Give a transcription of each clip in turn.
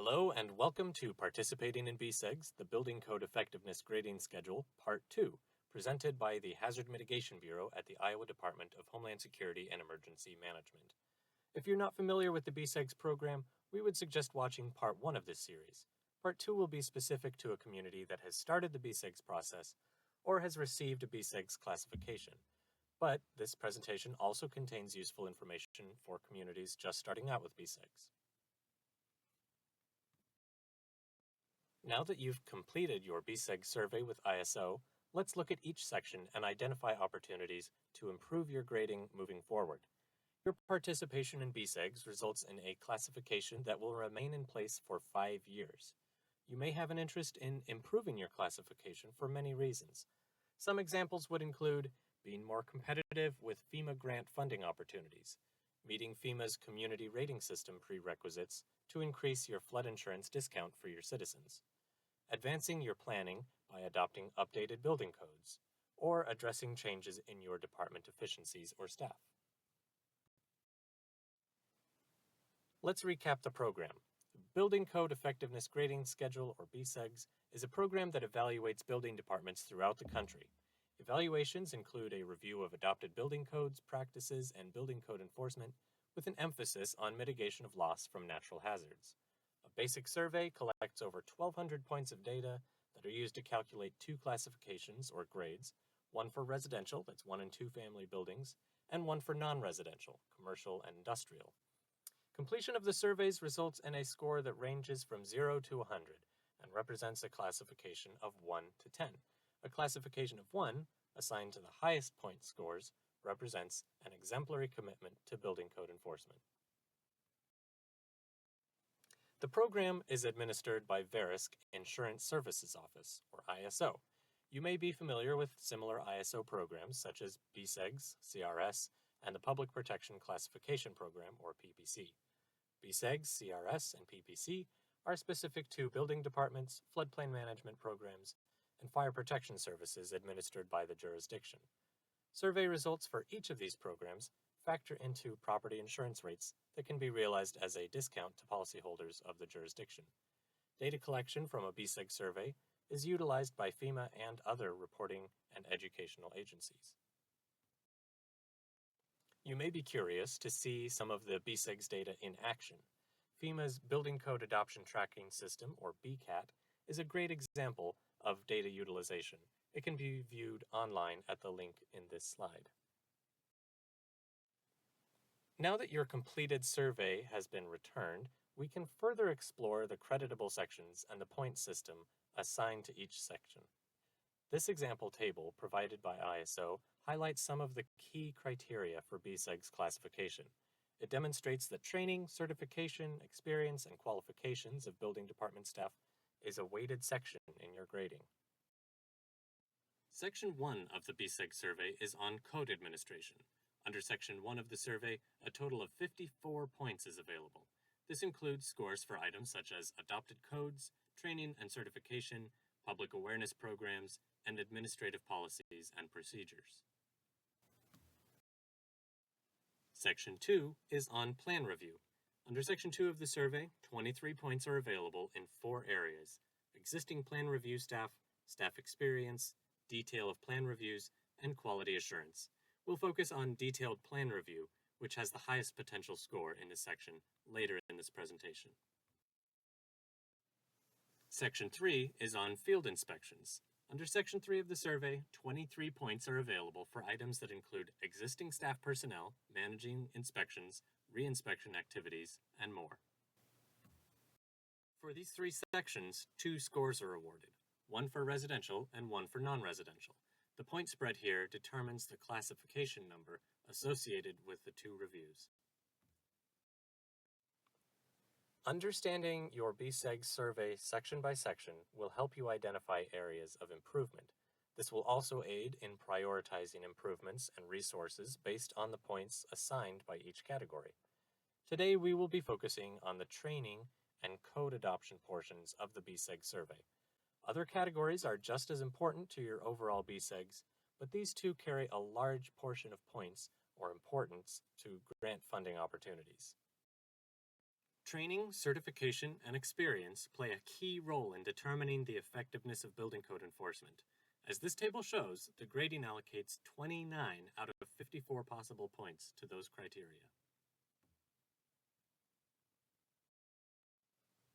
Hello and welcome to Participating in BCEGS, the Building Code Effectiveness Grading Schedule, Part 2, presented by the Hazard Mitigation Bureau at the Iowa Department of Homeland Security and Emergency Management. If you're not familiar with the BCEGS program, we would suggest watching Part 1 of this series. Part 2 will be specific to a community that has started the BCEGS process or has received a BCEGS classification. But this presentation also contains useful information for communities just starting out with BCEGS. Now that you've completed your BCEGS survey with ISO, let's look at each section and identify opportunities to improve your grading moving forward. Your participation in BCEGS results in a classification that will remain in place for 5 years. You may have an interest in improving your classification for many reasons. Some examples would include being more competitive with FEMA grant funding opportunities, meeting FEMA's community rating system prerequisites to increase your flood insurance discount for your citizens, advancing your planning by adopting updated building codes, or addressing changes in your department efficiencies or staff. Let's recap the program. The Building Code Effectiveness Grading Schedule, or BCEGS, is a program that evaluates building departments throughout the country. Evaluations include a review of adopted building codes, practices, and building code enforcement, with an emphasis on mitigation of loss from natural hazards. A basic survey collects over 1,200 points of data that are used to calculate 2 classifications or grades, one for residential, that's 1 and 2 family buildings, and one for non-residential, commercial and industrial. Completion of the surveys results in a score that ranges from 0 to 100 and represents a classification of 1 to 10. A classification of 1, assigned to the highest point scores, represents an exemplary commitment to building code enforcement. The program is administered by Verisk Insurance Services Office, or ISO. You may be familiar with similar ISO programs such as BCEGS, CRS, and the Public Protection Classification Program, or PPC. BCEGS, CRS, and PPC are specific to building departments, floodplain management programs, and fire protection services administered by the jurisdiction. Survey results for each of these programs factor into property insurance rates that can be realized as a discount to policyholders of the jurisdiction. Data collection from a BCEGS survey is utilized by FEMA and other reporting and educational agencies. You may be curious to see some of the BCEGS data in action. FEMA's Building Code Adoption Tracking System, or BCAT, is a great example of data utilization. It can be viewed online at the link in this slide. Now that your completed survey has been returned, we can further explore the creditable sections and the point system assigned to each section. This example table provided by ISO highlights some of the key criteria for BCEGS classification. It demonstrates that training, certification, experience, and qualifications of building department staff is a weighted section in your grading. Section 1 of the BCEGS survey is on code administration. Under Section 1 of the survey, a total of 54 points is available. This includes scores for items such as adopted codes, training and certification, public awareness programs, and administrative policies and procedures. Section 2 is on plan review. Under Section 2 of the survey, 23 points are available in 4 areas: existing plan review staff, staff experience, detail of plan reviews, and quality assurance. We'll focus on detailed plan review, which has the highest potential score in this section later in this presentation. Section 3 is on field inspections. Under Section 3 of the survey, 23 points are available for items that include existing staff personnel, managing inspections, re-inspection activities, and more. For these 3 sections, 2 scores are awarded, one for residential and one for non-residential. The point spread here determines the classification number associated with the 2 reviews. Understanding your BCEGS survey section by section will help you identify areas of improvement. This will also aid in prioritizing improvements and resources based on the points assigned by each category. Today we will be focusing on the training and code adoption portions of the BCEGS survey. Other categories are just as important to your overall BCEGS, but these 2 carry a large portion of points or importance to grant funding opportunities. Training, certification, and experience play a key role in determining the effectiveness of building code enforcement. As this table shows, the grading allocates 29 out of 54 possible points to those criteria.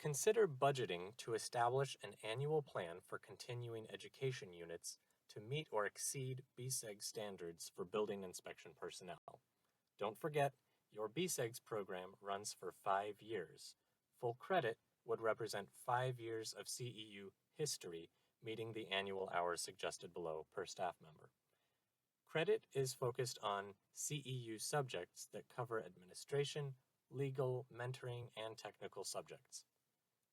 Consider budgeting to establish an annual plan for continuing education units to meet or exceed BCEGS standards for building inspection personnel. Don't forget, your BCEGS program runs for 5 years. Full credit would represent 5 years of CEU history meeting the annual hours suggested below per staff member. Credit is focused on CEU subjects that cover administration, legal, mentoring, and technical subjects.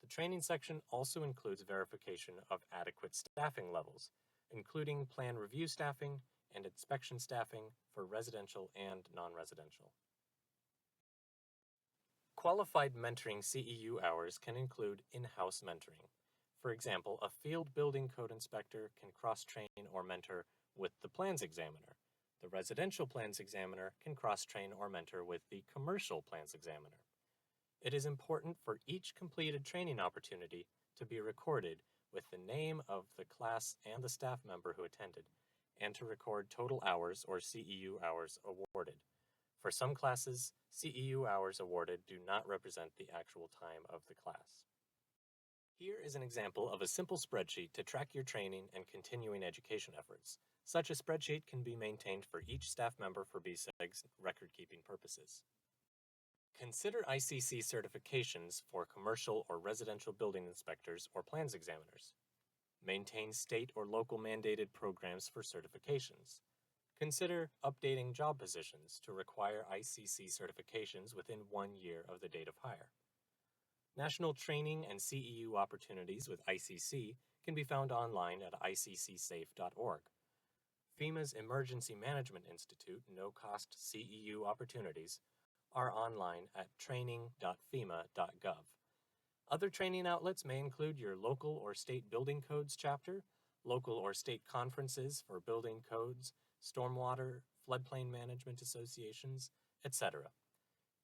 The training section also includes verification of adequate staffing levels, including plan review staffing and inspection staffing for residential and non-residential. Qualified mentoring CEU hours can include in-house mentoring. For example, a field building code inspector can cross-train or mentor with the plans examiner. The residential plans examiner can cross-train or mentor with the commercial plans examiner. It is important for each completed training opportunity to be recorded with the name of the class and the staff member who attended, and to record total hours or CEU hours awarded. For some classes, CEU hours awarded do not represent the actual time of the class. Here is an example of a simple spreadsheet to track your training and continuing education efforts. Such a spreadsheet can be maintained for each staff member for BCEGS record-keeping purposes. Consider ICC certifications for commercial or residential building inspectors or plans examiners. Maintain state or local mandated programs for certifications. Consider updating job positions to require ICC certifications within 1 year of the date of hire. National training and CEU opportunities with ICC can be found online at iccsafe.org. FEMA's Emergency Management Institute no-cost CEU opportunities are online at training.fema.gov. Other training outlets may include your local or state building codes chapter, local or state conferences for building codes, stormwater, floodplain management associations, etc.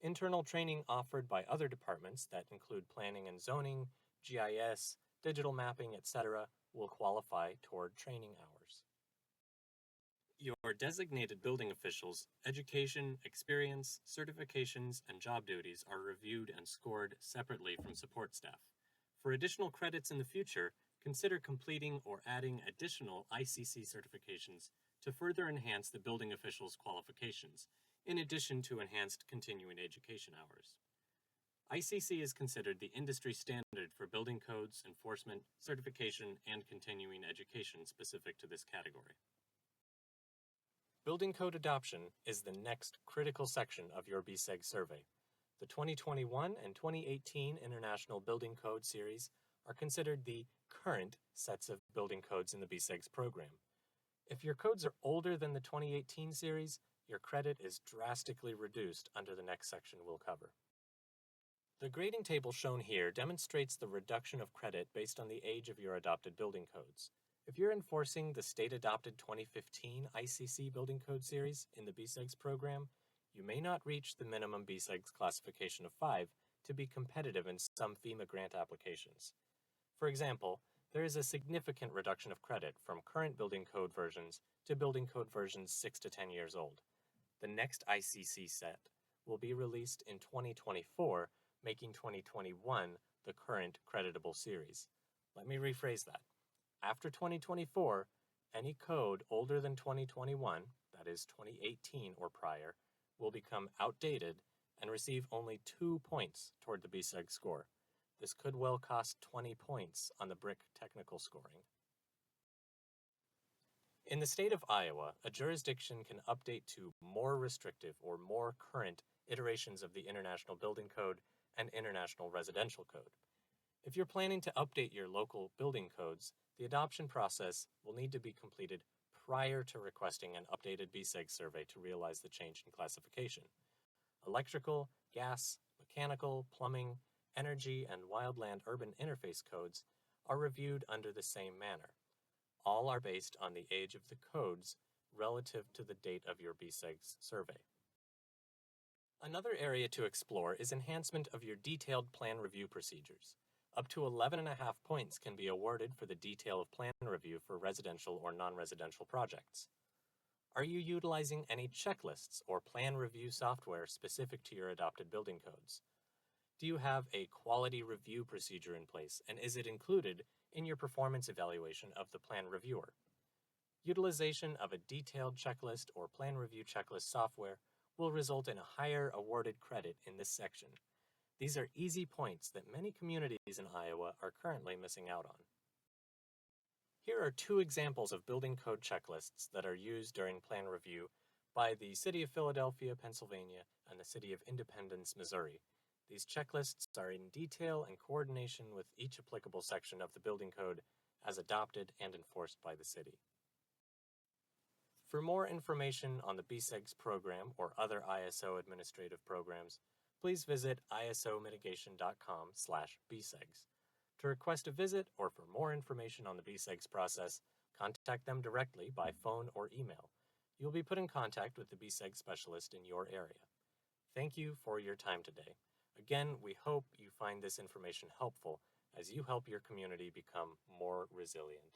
Internal training offered by other departments that include planning and zoning, GIS, digital mapping, etc. will qualify toward training hours. Your designated building officials' education, experience, certifications, and job duties are reviewed and scored separately from support staff. For additional credits in the future, consider completing or adding additional ICC certifications to further enhance the building officials' qualifications, in addition to enhanced continuing education hours. ICC is considered the industry standard for building codes, enforcement, certification, and continuing education specific to this category. Building code adoption is the next critical section of your BCEGS survey. The 2021 and 2018 International Building Code series are considered the current sets of building codes in the BCEGS program. If your codes are older than the 2018 series, your credit is drastically reduced under the next section we'll cover. The grading table shown here demonstrates the reduction of credit based on the age of your adopted building codes. If you're enforcing the state-adopted 2015 ICC Building Code series in the BCEGS program, you may not reach the minimum BCEGS classification of 5 to be competitive in some FEMA grant applications. For example, there is a significant reduction of credit from current building code versions to building code versions 6 to 10 years old. The next ICC set will be released in 2024, making 2021 the current creditable series. Let me rephrase that. After 2024, any code older than 2021, that is 2018 or prior, will become outdated and receive only 2 points toward the BCEGS score. This could well cost 20 points on the BRIC technical scoring. In the state of Iowa, a jurisdiction can update to more restrictive or more current iterations of the International Building Code and International Residential Code. If you're planning to update your local building codes, the adoption process will need to be completed prior to requesting an updated BCEGS survey to realize the change in classification. Electrical, gas, mechanical, plumbing, energy, and wildland urban interface codes are reviewed under the same manner. All are based on the age of the codes relative to the date of your BCEGS survey. Another area to explore is enhancement of your detailed plan review procedures. Up to 11.5 points can be awarded for the detail of plan review for residential or non-residential projects. Are you utilizing any checklists or plan review software specific to your adopted building codes? Do you have a quality review procedure in place, and is it included in your performance evaluation of the plan reviewer? Utilization of a detailed checklist or plan review checklist software will result in a higher awarded credit in this section. These are easy points that many communities in Iowa are currently missing out on. Here are two examples of building code checklists that are used during plan review by the City of Philadelphia, Pennsylvania, and the City of Independence, Missouri. These checklists are in detail and coordination with each applicable section of the building code as adopted and enforced by the city. For more information on the BCEGS program or other ISO administrative programs, please visit isomitigation.com/BCEGS. To request a visit or for more information on the BCEGS process, contact them directly by phone or email. You will be put in contact with the BCEGS specialist in your area. Thank you for your time today. Again, we hope you find this information helpful as you help your community become more resilient.